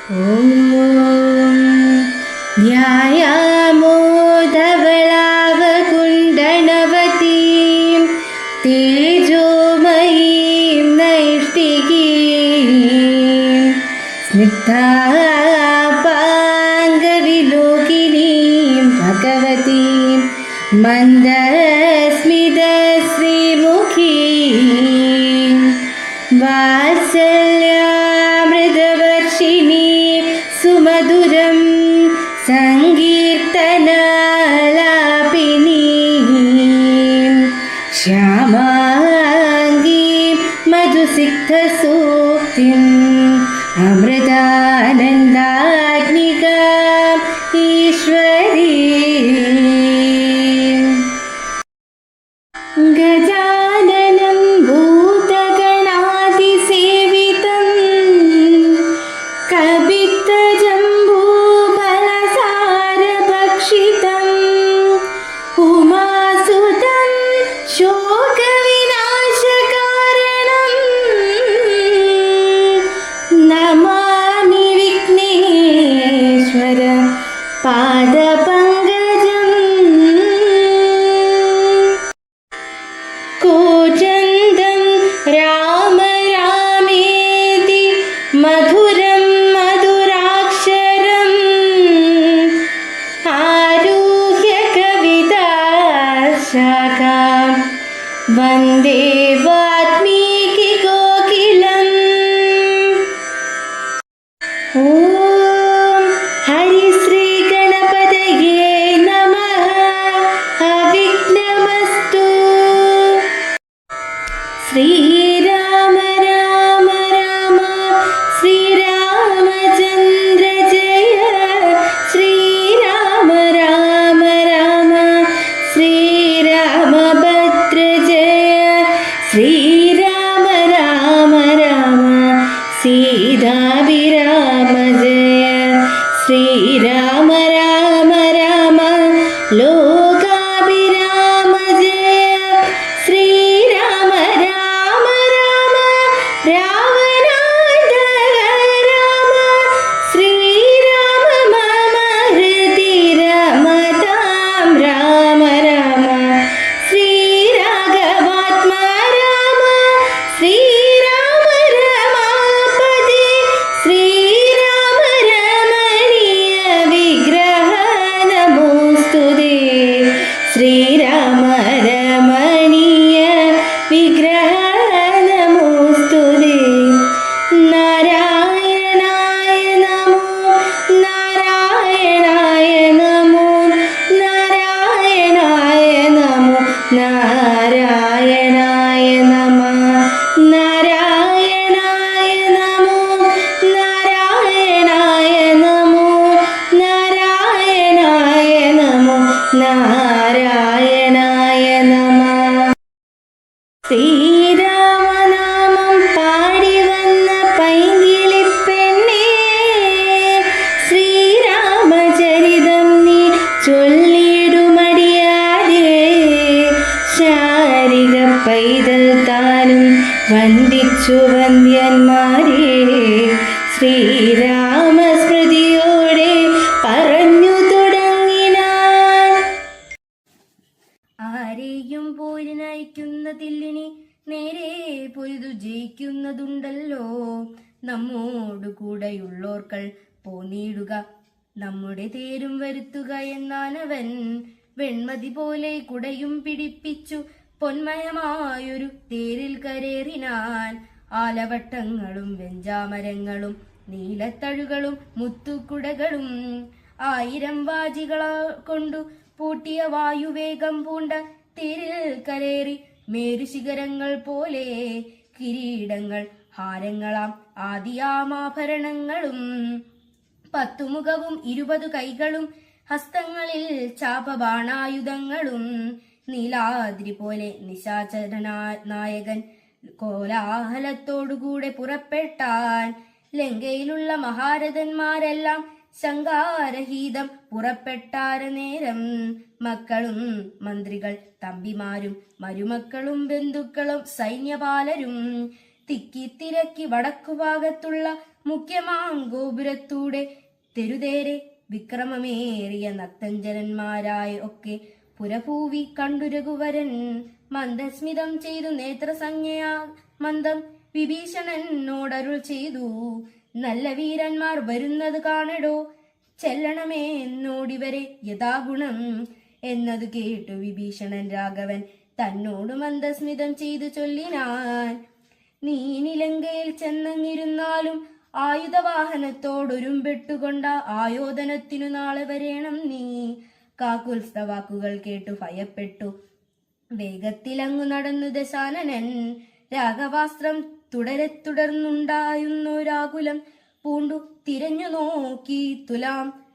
ഓം ധ്യായാമോ ധവളാവകുണ്ഡനവതീം തേജോമയീം നൈഷ്ഠികീം സ്നിഗ്ധാപാംഗവിലോകിനീം ഭഗവതീം മന്ദസ്മിതശ്രീമുഖീം വാത്സല്യാമൃതവർഷിണീ സുമധുരം സങ്കീർത്തനാലാപിനീം ശ്യാമാംഗീം മധുസിക്തസൂക്തിം അമൃതാനന്ദാഗ്നികാം ഈശ്വരീം ഗജാനനം ഭൂതഗണാതിസേവിതം കപിത്തജംബൂഫലസാരഭക്ഷിതം ഉമാസുതം ശോകവിനാശകാരണം നമാമി വിഘ്നേശ്വര പാദപങ്കജം കൂജന്തം രാമ രാമേതി മധുരം മധുരാക്ഷരം ആരുഹ്യ കവിതാശാഖാം വന്ദേ വാൽമീകി കോകിലം. ഓം ഹരിശ്രീ ഗണപതയേ നമഃ. അവിഘ്നമസ്തു. ശ്രീരാമ രാമ രാമ ശ്രീരാമചന്ദ്ര ജയ. ശ്രീരാമ രാമ രാമ ശ്രീരാമഭദ്ര ജയ. ശ്രീരാമ രാമ രാമ സീതാഭിരാമ ജയ. ശ്രീരാമ രാമ രാമ ലോകാഭിരാമ ജയ. ശ്രീരാമ രാമ രാമ രാവണാന്തക രാമ. ശ്രീരാമ മമ ഹൃദി രമതാം രാമ രാമ. ശ്രീരാഘവാത്മാ രാമ. ശ്രീരാമ രമാപതി. ശ്രീരാമ രമണീയ വിഗ്രഹ നമോസ്തുതേ. ശ്രീരാമ രമണീയ വിഗ്രഹ നമോസ്തുതേ. നാരായണായ നമോ നാരായണായ നമോ നാരായണായ നമോ നാരായണായ നമ. നാരായണായ നമോ നാരായണായ നമോ നാരായണായ നമോ നാരായണായ നമ. ശ്രീരാമനാമം പാടി വന്ന പൈങ്കിളിപ്പെണ്ണേ, ശ്രീരാമചരിതം നീ ചൊല്ലിടുമടിയാതെ. ശാരിക പൈതൽ താനും വന്ദിച്ചു വന്ദ്യന്മാരെ. ശ്രീരാമസ്മൃതിയോടെ പറഞ്ഞു തുടങ്ങിനാൻ. ആരെയും പോരിനയക്കുന്നതില്ലിനി നേരെ പൊരുതു ജയിക്കുന്നതുണ്ടല്ലോ. നമ്മോടു കൂടെയുള്ളോർക്കൾ പോന്നിടുക, നമ്മുടെ തേരും വരുത്തുക എന്നാനവൻ. വെൺമതി പോലെ കുടയും പിടിപ്പിച്ചു പൊന്മയമായൊരു തേരിൽ കരേറിനാൻ. ആലവട്ടങ്ങളും വെഞ്ചാമരങ്ങളും നീലത്തഴുകളും മുത്തുക്കുടകളും 1000 വാജികളെ കൊണ്ടു പൂട്ടിയ വായുവേഗം പൂണ്ട തേരിൽ കരേറി മേരുശിഖരങ്ങൾ പോലെ കിരീടങ്ങൾ ഹാരങ്ങളാം ആദിയാമാഭരണങ്ങളും 10 മുഖവും 20 കൈകളും ഹസ്തങ്ങളിൽ ചാപബാണായുധങ്ങളും. നീലാദ്രി പോലെ നിശാചരനായകൻ കോലാഹലത്തോടുകൂടെ പുറപ്പെട്ടാൻ. ലങ്കയിലുള്ള മഹാരഥന്മാരെല്ലാം ശങ്കാരഹീതം പുറപ്പെട്ടാര നേരം. മക്കളും മന്ത്രികൾ തമ്പിമാരും മരുമക്കളും ബന്ധുക്കളും സൈന്യപാലരും തിക്കി തിരക്കി വടക്കുഭാഗത്തുള്ള മുഖ്യമാം ഗോപുരത്തൂടെ തെരുതേരെ വിക്രമമേറിയ നക്തഞ്ജനന്മാരായ ഒക്കെ പുരഭൂവി കണ്ടു രഘുവരൻ മന്ദസ്മിതം ചെയ്തു നേത്രസംജ്ഞയാ മന്ദം വിഭീഷണനോടരുൾ ചെയ്തു, നല്ല വീരന്മാർ വരുന്നത് കാണടോ, ചെല്ലണമേ എന്നോടിവരെ യഥാഗുണം. എന്നത് കേട്ടു വിഭീഷണൻ രാഘവൻ തന്നോട് മന്ദസ്മിതം ചെയ്തു ചൊല്ലിനാൻ, നീ നിലങ്കയിൽ ചെന്നങ്ങിരുന്നാലും ആയുധവാഹനത്തോടൊരുമ്പെട്ടുകൊണ്ട ആയോധനത്തിനു നാളെ വരേണം നീ. കാക്കുൽസ്ഥ വാക്കുകൾ കേട്ടു ഭയപ്പെട്ടു വേഗത്തിലങ്ങു നടന്നു ദശാനനൻ. രാഘവാസ്ത്രം തുടർന്നുണ്ടായുന്നൊരാകുലം പൂണ്ടു തിരഞ്ഞു നോക്കി തുലാം.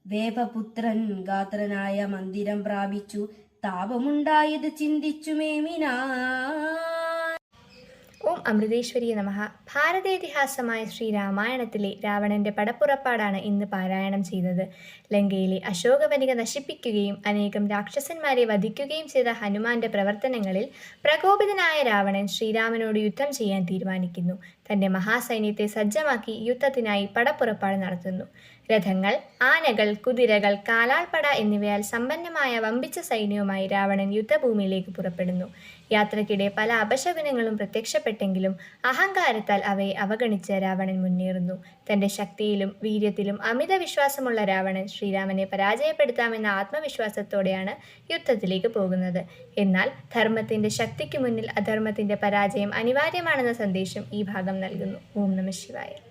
വേപപുത്രൻ ഗാത്രനായ മന്ദിരം പ്രാപിച്ചു താപമുണ്ടായത് ചിന്തിച്ചു മേമിനാ. ഓം അമൃതേശ്വരി നമഃ. ഭാരതേതിഹാസമായ ശ്രീരാമായണത്തിലെ രാവണന്റെ പടപ്പുറപ്പാടാണ് ഇന്ന് പാരായണം ചെയ്തത്. ലങ്കയിലെ അശോകവനിക നശിപ്പിക്കുകയും അനേകം രാക്ഷസന്മാരെ വധിക്കുകയും ചെയ്ത ഹനുമാന്റെ പ്രവർത്തനങ്ങളിൽ പ്രകോപിതനായ രാവണൻ ശ്രീരാമനോട് യുദ്ധം ചെയ്യാൻ തീരുമാനിക്കുന്നു. തന്റെ മഹാസൈന്യത്തെ സജ്ജമാക്കി യുദ്ധത്തിനായി പടപ്പുറപ്പാട് നടത്തുന്നു. രഥങ്ങൾ, ആനകൾ, കുതിരകൾ, കാലാൾപ്പട എന്നിവയാൽ സമ്പന്നമായ വമ്പിച്ച സൈന്യവുമായി രാവണൻ യുദ്ധഭൂമിയിലേക്ക് പുറപ്പെടുന്നു. യാത്രക്കിടെ പല അപശകുനങ്ങളും പ്രത്യക്ഷപ്പെട്ടെങ്കിലും അഹങ്കാരത്താൽ അവയെ അവഗണിച്ച് രാവണൻ മുന്നേറുന്നു. തന്റെ ശക്തിയിലും വീര്യത്തിലും അമിത വിശ്വാസമുള്ള രാവണൻ ശ്രീരാമനെ പരാജയപ്പെടുത്താമെന്ന ആത്മവിശ്വാസത്തോടെയാണ് യുദ്ധത്തിലേക്ക് പോകുന്നത്. എന്നാൽ ധർമ്മത്തിന്റെ ശക്തിക്ക് മുന്നിൽ അധർമ്മത്തിന്റെ പരാജയം അനിവാര്യമാണെന്ന സന്ദേശം ഈ ഭാഗം നൽകുന്നു. ഓം നമഃ ശിവായ.